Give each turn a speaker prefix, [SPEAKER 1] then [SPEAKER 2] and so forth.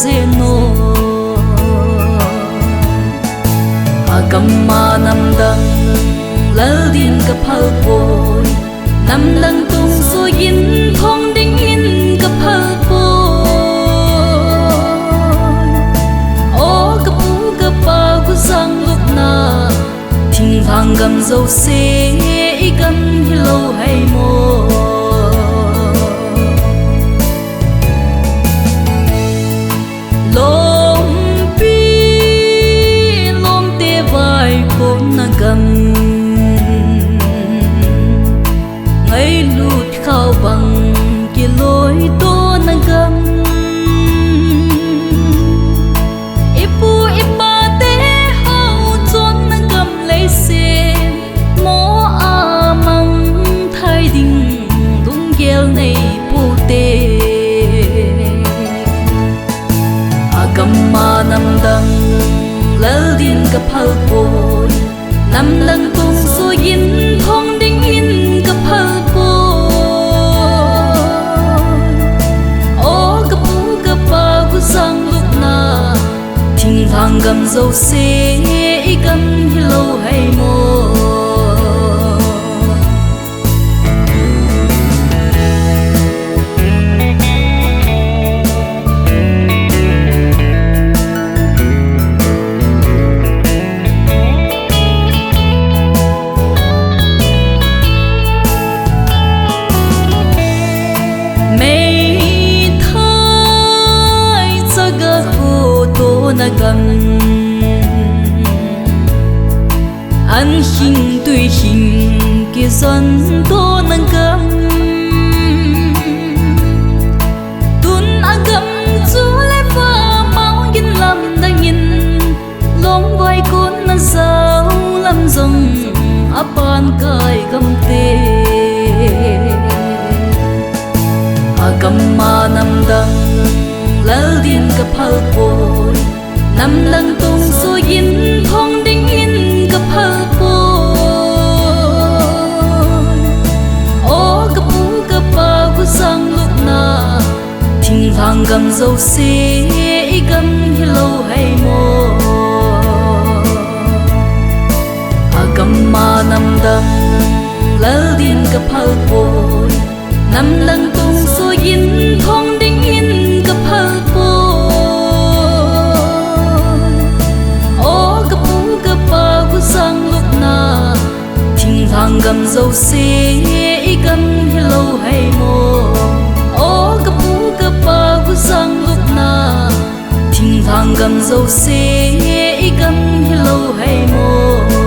[SPEAKER 1] zeno agamma namdang lalin ka phalpoi namdang tung so yin thong ding in ka phalpoi o ka pu ka pa ku sang luk na thing thang gam zo se i gam hilo hay mo ngay lút khao bằng kia lối tô nâng gầm ipu ipa te hao chốn nâng gầm lấy xe mô a măng thay đình đúng ghel này pu te agamma nam đăng lal din ka phal poi nam lang tung so yin thong ding in ka phal poi o ka pu ka pa ku sang luk na thing thang gam zo se i gam hilo hay mo nagam an hình tùy hình kia dân tô nagam tun agam chu le pha mau yin lam da yin long vai con na zau lam zong apan kai gam te agamma nam dang lal din ka phal poi nam lang tung so yin thong ding in ka phal poi o ka pu ka pa ku sang luk na thing thang gam zo se i gam hilo hay mo agamma nam dang lal din ka phal poi nam lang tung so yin thong ding in ka phal poi sang lúc na thing thang gam zo se i gam hilo hay mo o ka pu ka pa ku sang lúc na thing thang gam zo se i gam hilo hay mo